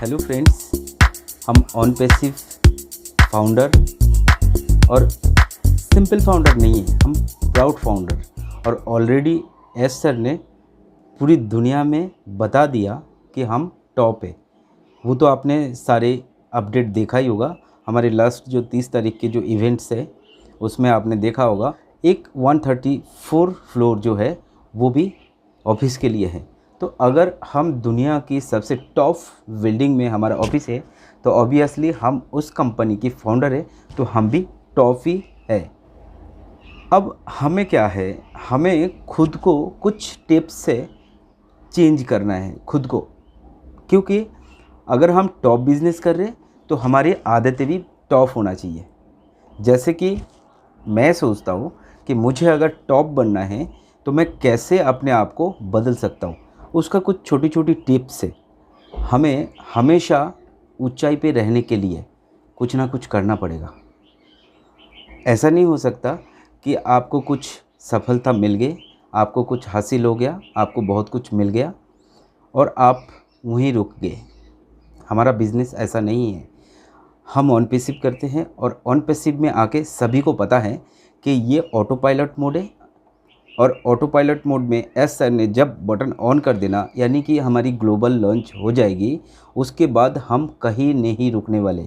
Hello friends, हम on passive founder और simple founder नहीं है, हम प्राउड फाउंडर। और ऑलरेडी एस सर ने पूरी दुनिया में बता दिया कि हम टॉप है। वो तो आपने सारे अपडेट देखा ही होगा। हमारे लास्ट जो 30 तारीख के जो इवेंट्स है उसमें आपने देखा होगा एक 134 फ्लोर जो है वो भी ऑफिस के लिए है। तो अगर हम दुनिया की सबसे टॉप बिल्डिंग में हमारा ऑफिस है तो ऑब्वियसली हम उस कंपनी की फाउंडर है, तो हम भी टॉप ही है। अब हमें क्या है, हमें खुद को कुछ टिप्स से चेंज करना है खुद को, क्योंकि अगर हम टॉप बिज़नेस कर रहे हैं तो हमारी आदतें भी टॉप होना चाहिए। जैसे कि मैं सोचता हूँ कि मुझे अगर टॉप बनना है तो मैं कैसे अपने आप को बदल सकता हूँ, उसका कुछ छोटी छोटी टिप्स है। हमें हमेशा ऊंचाई पे रहने के लिए कुछ ना कुछ करना पड़ेगा। ऐसा नहीं हो सकता कि आपको कुछ सफलता मिल गई, आपको कुछ हासिल हो गया, आपको बहुत कुछ मिल गया और आप वहीं रुक गए। हमारा बिज़नेस ऐसा नहीं है। हम ऑन पैसिव करते हैं और ऑन पैसिव में आके सभी को पता है कि ये ऑटो पायलट मोड है। और ऑटो पायलट मोड में एस सर ने जब बटन ऑन कर देना, यानी कि हमारी ग्लोबल लॉन्च हो जाएगी, उसके बाद हम कहीं नहीं रुकने वाले।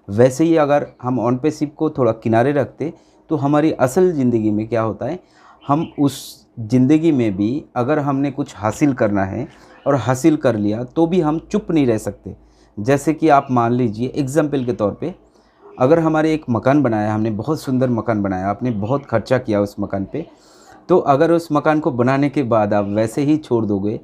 वैसे ही अगर हम ऑन पैसिव को थोड़ा किनारे रखते तो हमारी असल ज़िंदगी में क्या होता है, हम उस ज़िंदगी में भी अगर हमने कुछ हासिल करना है और हासिल कर लिया तो भी हम चुप नहीं रह सकते। जैसे कि आप मान लीजिए एग्जाम्पल के तौर पे, अगर हमारे एक मकान बनाया, हमने बहुत सुंदर मकान बनाया, आपने बहुत खर्चा किया उस मकान पे, तो अगर उस मकान को बनाने के बाद आप वैसे ही छोड़ दोगे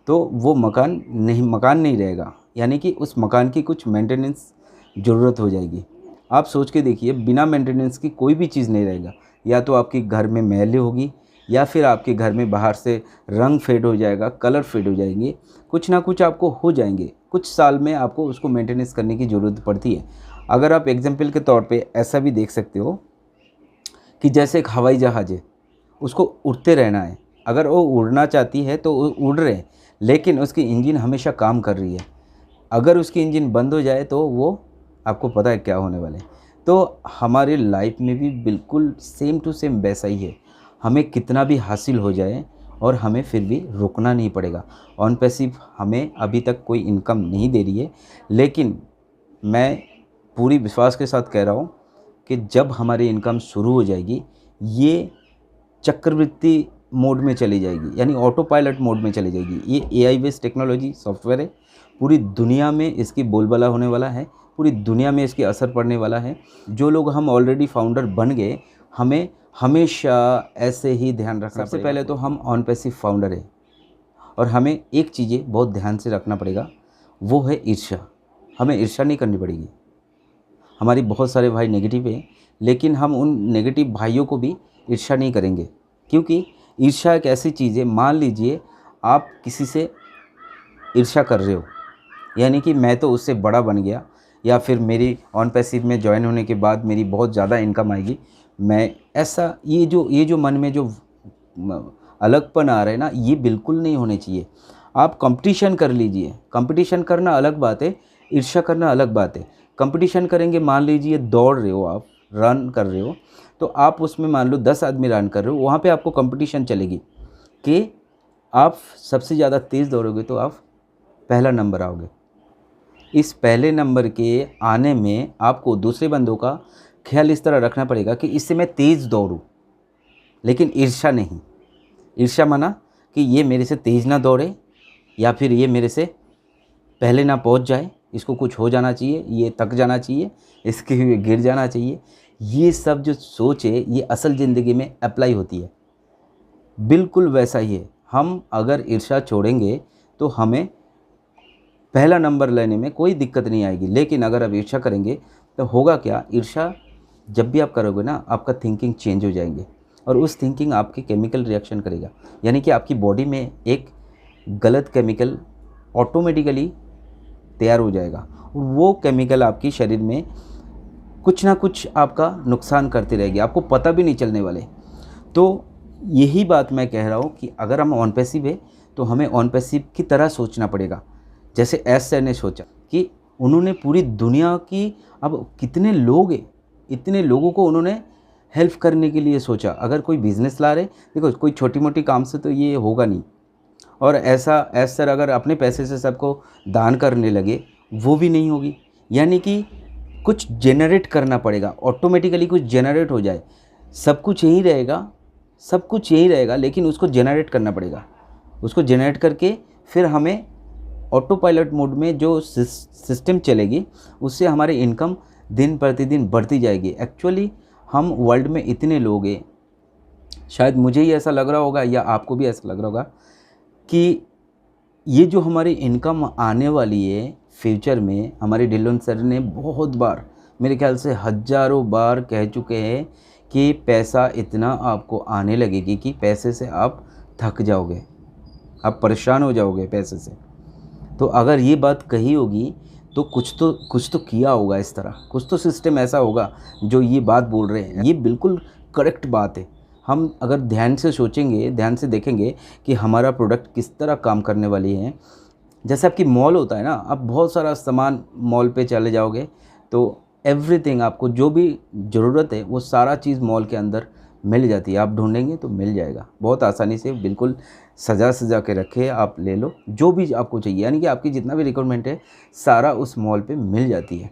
तो वो मकान नहीं रहेगा। यानी कि उस मकान की कुछ मेंटेनेंस ज़रूरत हो जाएगी। आप सोच के देखिए, बिना मेंटेनेंस की कोई भी चीज़ नहीं रहेगा। या तो आपके घर में मैले होगी, या फिर आपके घर में बाहर से रंग फेड हो जाएगा, कलर फेड हो जाएंगे, कुछ ना कुछ आपको हो जाएंगे। कुछ साल में आपको उसको मेंटेनेंस करने की ज़रूरत पड़ती है। अगर आप एग्जाम्पल के तौर पे ऐसा भी देख सकते हो कि जैसे एक हवाई जहाज़ है, उसको उड़ते रहना है। अगर वो उड़ना चाहती है तो वो उड़ रहे हैं, लेकिन उसकी इंजन हमेशा काम कर रही है। अगर उसकी इंजन बंद हो जाए तो वो आपको पता है क्या होने वाले। तो हमारी लाइफ में भी बिल्कुल सेम टू सेम वैसा ही है। हमें कितना भी हासिल हो जाए और हमें फिर भी रुकना नहीं पड़ेगा। ऑन पैसिव हमें अभी तक कोई इनकम नहीं दे रही है, लेकिन मैं पूरी विश्वास के साथ कह रहा हूँ कि जब हमारी इनकम शुरू हो जाएगी, ये चक्रवृत्ति मोड में चली जाएगी, यानी ऑटो पायलट मोड में चली जाएगी। ये एआई बेस्ड टेक्नोलॉजी सॉफ्टवेयर है। पूरी दुनिया में इसकी बोलबाला होने वाला है, पूरी दुनिया में इसकी असर पड़ने वाला है। जो लोग हम ऑलरेडी फाउंडर बन गए, हमें हमेशा ऐसे ही ध्यान रखना। सबसे पहले तो हम ऑन पैसिव फाउंडर है और हमें एक चीज़ें बहुत ध्यान से रखना पड़ेगा, वो है ईर्ष्या। हमें ईर्ष्या नहीं करनी पड़ेगी। हमारी बहुत सारे भाई नेगेटिव हैं, लेकिन हम उन नेगेटिव भाइयों को भी ईर्ष्या नहीं करेंगे, क्योंकि ईर्ष्या एक ऐसी चीज़ है। मान लीजिए आप किसी से ईर्ष्या कर रहे हो, यानी कि मैं तो उससे बड़ा बन गया, या फिर मेरी ऑन पैसिव में ज्वाइन होने के बाद मेरी बहुत ज़्यादा इनकम आएगी, मैं ऐसा, ये जो मन में जो अलगपन आ रहा है ना, ये बिल्कुल नहीं होने चाहिए। आप कंपटीशन कर लीजिए। कंपटीशन करना अलग बात है, ईर्ष्या करना अलग बात है। कंपटीशन करेंगे, मान लीजिए दौड़ रहे हो, आप रन कर रहे हो, तो आप उसमें मान लो 10 आदमी रन कर रहे हो, वहाँ पे आपको कंपटीशन चलेगी कि आप सबसे ज़्यादा तेज़ दौड़ोगे तो आप पहला नंबर आओगे। इस पहले नंबर के आने में आपको दूसरे बंदों का ख्याल इस तरह रखना पड़ेगा कि इससे मैं तेज़ दौड़ूं, लेकिन ईर्ष्या नहीं। ईर्ष्या माना कि ये मेरे से तेज़ ना दौड़े, या फिर ये मेरे से पहले ना पहुंच जाए, इसको कुछ हो जाना चाहिए, ये थक जाना चाहिए, इसके गिर जाना चाहिए। ये सब जो सोच है ये असल ज़िंदगी में अप्लाई होती है। बिल्कुल वैसा ही है। हम अगर ईर्ष्या छोड़ेंगे तो हमें पहला नंबर लेने में कोई दिक्कत नहीं आएगी, लेकिन अगर आप ईर्ष्या करेंगे तो होगा क्या, ईर्ष्या जब भी आप करोगे ना, आपका थिंकिंग चेंज हो जाएंगे और उस थिंकिंग आपकी केमिकल रिएक्शन करेगा, यानी कि आपकी बॉडी में एक गलत केमिकल ऑटोमेटिकली तैयार हो जाएगा। वो केमिकल आपकी शरीर में कुछ ना कुछ आपका नुकसान करती रहेगी, आपको पता भी नहीं चलने वाले। तो यही बात मैं कह रहा हूँ कि अगर हम ऑन पैसिव है तो हमें ऑन पैसिव की तरह सोचना पड़ेगा, जैसे एस सर ने सोचा। कि उन्होंने पूरी दुनिया की, अब कितने लोग हैं, इतने लोगों को उन्होंने हेल्प करने के लिए सोचा। अगर कोई बिज़नेस ला रहे, देखो कोई छोटी मोटी काम से तो ये होगा नहीं, और ऐसा सर अगर अपने पैसे से सबको दान करने लगे वो भी नहीं होगी। यानी कि कुछ जनरेट करना पड़ेगा, ऑटोमेटिकली कुछ जनरेट हो जाए। सब कुछ यही रहेगा, सब कुछ यही रहेगा, लेकिन उसको जनरेट करना पड़ेगा। उसको जनरेट करके फिर हमें ऑटो पायलट मोड में जो सिस्टम चलेगी, उससे हमारी इनकम दिन प्रतिदिन बढ़ती जाएगी। एक्चुअली हम वर्ल्ड में इतने लोग हैं, शायद मुझे ही ऐसा लग रहा होगा या आपको भी ऐसा लग रहा होगा कि ये जो हमारी इनकम आने वाली है फ्यूचर में, हमारे ढिल्लोन सर ने बहुत बार, मेरे ख्याल से हज़ारों बार कह चुके हैं कि पैसा इतना आपको आने लगेगी कि पैसे से आप थक जाओगे, आप परेशान हो जाओगे पैसे से। तो अगर ये बात कही होगी तो कुछ तो किया होगा, इस तरह कुछ तो सिस्टम ऐसा होगा जो ये बात बोल रहे हैं। ये बिल्कुल करेक्ट बात है। हम अगर ध्यान से सोचेंगे, ध्यान से देखेंगे कि हमारा प्रोडक्ट किस तरह काम करने वाली है। जैसे आपकी मॉल होता है ना, आप बहुत सारा सामान मॉल पे चले जाओगे तो एवरीथिंग, आपको जो भी ज़रूरत है वो सारा चीज़ मॉल के अंदर मिल जाती है। आप ढूंढेंगे तो मिल जाएगा बहुत आसानी से, बिल्कुल सजा के रखे, आप ले लो जो भी आपको चाहिए। यानी कि आपकी जितना भी रिक्वायरमेंट है सारा उस मॉल पे मिल जाती है।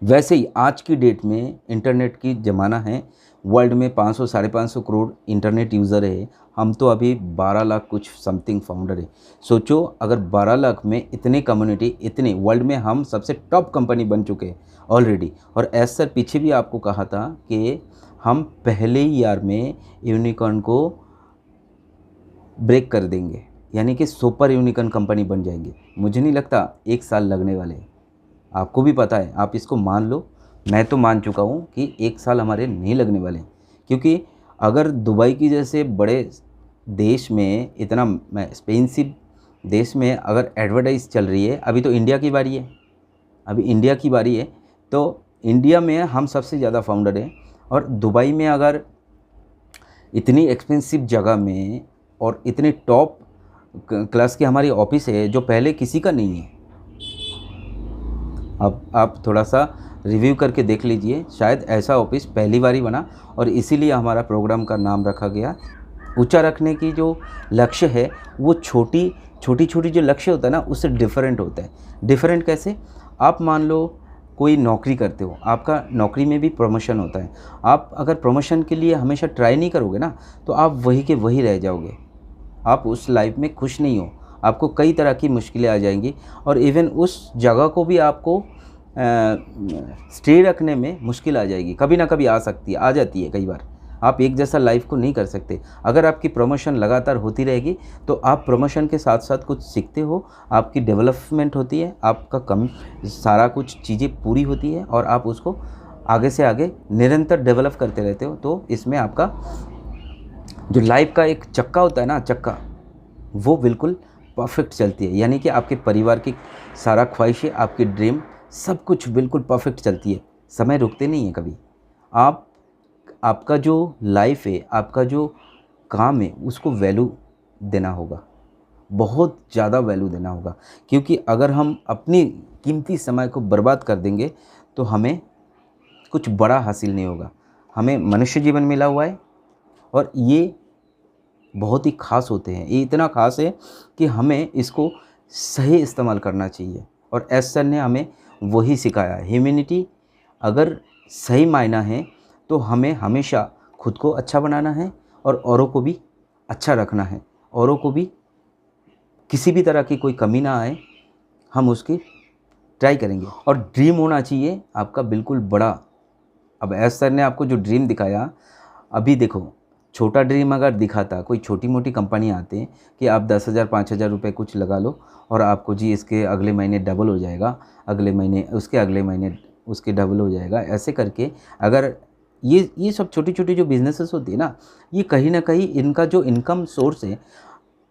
वैसे ही आज की डेट में इंटरनेट की ज़माना है, वर्ल्ड में 500 साढ़े 500 करोड़ इंटरनेट यूज़र है। हम तो अभी 12 लाख कुछ समथिंग फाउंडर है। सोचो अगर 12 लाख में इतने कम्युनिटी, इतने वर्ल्ड में हम सबसे टॉप कंपनी बन चुके हैं ऑलरेडी। और एस सर पीछे भी आपको कहा था कि हम पहले ही ईयर में यूनिकॉर्न को ब्रेक कर देंगे, यानी कि सुपर यूनिकॉर्न कंपनी बन जाएंगे। मुझे नहीं लगता 1 साल लगने वाले हैं। आपको भी पता है, आप इसको मान लो, मैं तो मान चुका हूँ कि 1 साल हमारे नहीं लगने वाले। क्योंकि अगर दुबई की जैसे बड़े देश में, इतना एक्सपेंसिव देश में अगर एडवर्टाइज चल रही है, अभी तो इंडिया की बारी है, अभी इंडिया की बारी है। तो इंडिया में हम सबसे ज़्यादा फाउंडर हैं, और दुबई में अगर इतनी एक्सपेंसिव जगह में और इतने टॉप क्लास की हमारी ऑफिस है जो पहले किसी का नहीं है। अब आप थोड़ा सा रिव्यू करके देख लीजिए, शायद ऐसा ऑफिस पहली बार ही बना, और इसीलिए हमारा प्रोग्राम का नाम रखा गया। ऊंचा रखने की जो लक्ष्य है वो छोटी छोटी जो लक्ष्य होता है ना, उससे डिफरेंट होता है। डिफरेंट कैसे? आप मान लो कोई नौकरी करते हो, आपका नौकरी में भी प्रमोशन होता है। आप अगर प्रमोशन के लिए हमेशा ट्राई नहीं करोगे ना, तो आप वही के वही रह जाओगे। आप उस लाइफ में खुश नहीं हो, आपको कई तरह की मुश्किलें आ जाएंगी, और इवन उस जगह को भी आपको स्टे रखने में मुश्किल आ जाएगी। कभी ना कभी आ सकती है, आ जाती है कई बार। आप एक जैसा लाइफ को नहीं कर सकते। अगर आपकी प्रमोशन लगातार होती रहेगी तो आप प्रमोशन के साथ साथ कुछ सीखते हो, आपकी डेवलपमेंट होती है, आपका सारा कुछ चीज़ें पूरी होती है, और आप उसको आगे से आगे निरंतर डेवलप करते रहते हो। तो इसमें आपका जो लाइफ का एक चक्का होता है ना, चक्का, वो बिल्कुल परफेक्ट चलती है। यानी कि आपके परिवार की सारा ख्वाहिशें, आपकी ड्रीम, सब कुछ बिल्कुल परफेक्ट चलती है। समय रुकते नहीं है कभी। आपका जो लाइफ है, आपका जो काम है, उसको वैल्यू देना होगा, बहुत ज़्यादा वैल्यू देना होगा। क्योंकि अगर हम अपनी कीमती समय को बर्बाद कर देंगे तो हमें कुछ बड़ा हासिल नहीं होगा। हमें मनुष्य जीवन मिला हुआ है, और ये बहुत ही ख़ास होते हैं। ये इतना ख़ास है कि हमें इसको सही इस्तेमाल करना चाहिए, और एस सर ने हमें वही सिखाया है। ह्यूमैनिटी अगर सही मायना है तो हमें हमेशा खुद को अच्छा बनाना है, और औरों को भी अच्छा रखना है। औरों को भी किसी भी तरह की कोई कमी ना आए, हम उसकी ट्राई करेंगे। और ड्रीम होना चाहिए आपका बिल्कुल बड़ा। अब एस सर ने आपको जो ड्रीम दिखाया, अभी देखो, छोटा ड्रीम अगर दिखाता, कोई छोटी मोटी कंपनी आते हैं कि आप 10,000 5,000 रुपये कुछ लगा लो, और आपको जी इसके अगले महीने डबल हो जाएगा, अगले महीने उसके अगले महीने उसके डबल हो जाएगा, ऐसे करके अगर ये सब छोटी छोटी जो बिजनेसेस होती है ना, ये कहीं ना कहीं इनका जो इनकम सोर्स है,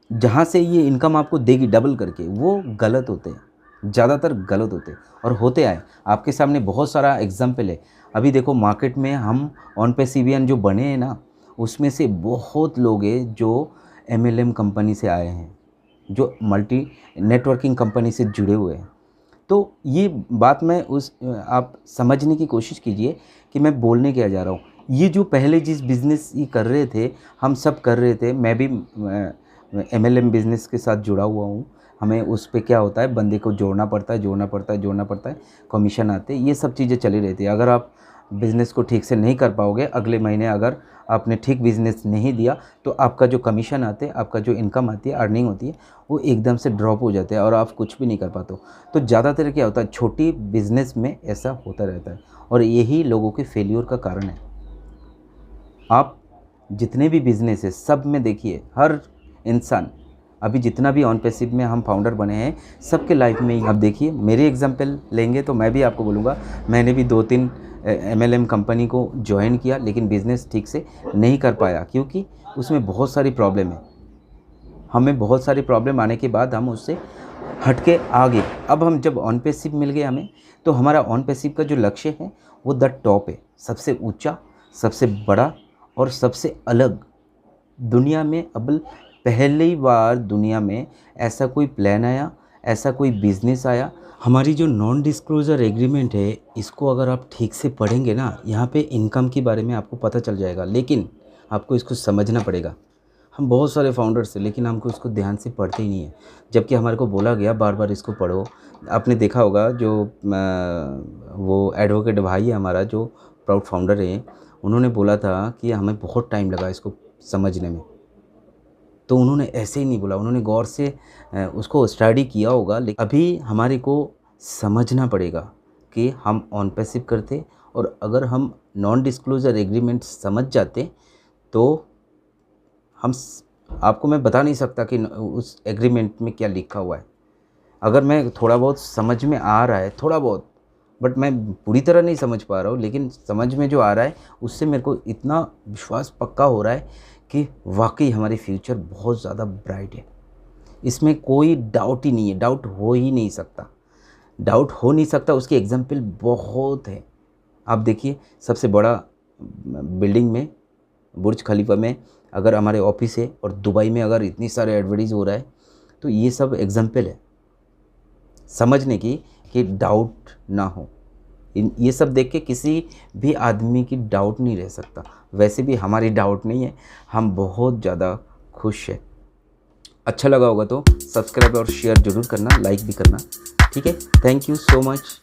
जहाँ से ये इनकम आपको देगी डबल करके, वो गलत होते हैं, ज़्यादातर गलत होते हैं, और होते आए। आपके सामने बहुत सारा एग्जाम्पल है। अभी देखो मार्केट में हम OnPassivIan जो बने हैं ना, उसमें से बहुत लोग हैं जो MLM कंपनी से आए हैं, जो मल्टी नेटवर्किंग कंपनी से जुड़े हुए हैं। तो ये बात मैं आप समझने की कोशिश कीजिए कि मैं बोलने क्या जा रहा हूँ। ये जो पहले जिस बिज़नेस ये कर रहे थे, हम सब कर रहे थे, मैं भी MLM बिज़नेस के साथ जुड़ा हुआ हूँ। हमें उस पे क्या होता है, बंदे को जोड़ना पड़ता है, कमीशन आते हैं, ये सब चीज़ें चली रहती है। अगर आप बिज़नेस को ठीक से नहीं कर पाओगे, अगले महीने अगर आपने ठीक बिज़नेस नहीं दिया, तो आपका जो कमीशन आते हैं, आपका जो इनकम आती है, अर्निंग होती है, वो एकदम से ड्रॉप हो जाते हैं और आप कुछ भी नहीं कर पाते हो। तो ज़्यादातर क्या होता है, छोटी बिज़नेस में ऐसा होता रहता है और यही लोगों के फेल्योर का कारण है। आप जितने भी बिज़नेस है, सब में देखिए, हर इंसान अभी जितना भी ऑन पैसिव में हम फाउंडर बने हैं, सबके लाइफ में आप देखिए, मेरे एग्जांपल लेंगे तो मैं भी आपको बोलूँगा, मैंने भी 2-3 MLM कंपनी को ज्वाइन किया, लेकिन बिज़नेस ठीक से नहीं कर पाया क्योंकि उसमें बहुत सारी प्रॉब्लम है। हमें बहुत सारी प्रॉब्लम आने के बाद हम उससे हट के आ गए। अब हम जब ऑन पैसिव मिल गए हमें, तो हमारा ऑन पैसिव का जो लक्ष्य है वो द टॉप है, सबसे ऊंचा, सबसे बड़ा और सबसे अलग। दुनिया में अब पहली बार दुनिया में ऐसा कोई प्लान आया, ऐसा कोई बिज़नेस आया। हमारी जो नॉन डिस्क्लोज़र एग्रीमेंट है, इसको अगर आप ठीक से पढ़ेंगे ना, यहाँ पे इनकम के बारे में आपको पता चल जाएगा, लेकिन आपको इसको समझना पड़ेगा। हम बहुत सारे फाउंडर्स हैं, लेकिन हमको इसको ध्यान से पढ़ते ही नहीं है, जबकि हमारे को बोला गया बार बार इसको पढ़ो। आपने देखा होगा जो वो एडवोकेट भाई है हमारा, जो प्राउड फाउंडर है, उन्होंने बोला था कि हमें बहुत टाइम लगा इसको समझने में। तो उन्होंने ऐसे ही नहीं बोला, उन्होंने गौर से उसको स्टडी किया होगा। लेकिन अभी हमारे को समझना पड़ेगा कि हम ऑन पैसिव करते, और अगर हम नॉन डिस्क्लोज़र एग्रीमेंट समझ जाते तो आपको मैं बता नहीं सकता कि उस एग्रीमेंट में क्या लिखा हुआ है। अगर मैं थोड़ा बहुत समझ में आ रहा है, थोड़ा बहुत, बट मैं पूरी तरह नहीं समझ पा रहा हूँ, लेकिन समझ में जो आ रहा है उससे मेरे को इतना विश्वास पक्का हो रहा है कि वाकई हमारी फ्यूचर बहुत ज़्यादा ब्राइट है। इसमें कोई डाउट ही नहीं है, डाउट हो ही नहीं सकता, उसके एग्जाम्पल बहुत है। आप देखिए, सबसे बड़ा बिल्डिंग में, बुर्ज खलीफा में अगर हमारे ऑफिस है, और दुबई में अगर इतनी सारे एडवर्टाइज हो रहा है, तो ये सब एग्जाम्पल है समझने की कि डाउट ना हो। ये सब देख के किसी भी आदमी की डाउट नहीं रह सकता। वैसे भी हमारी डाउट नहीं है, हम बहुत ज़्यादा खुश हैं। अच्छा लगा होगा तो सब्सक्राइब और शेयर ज़रूर करना, लाइक भी करना, ठीक है। Thank you so much.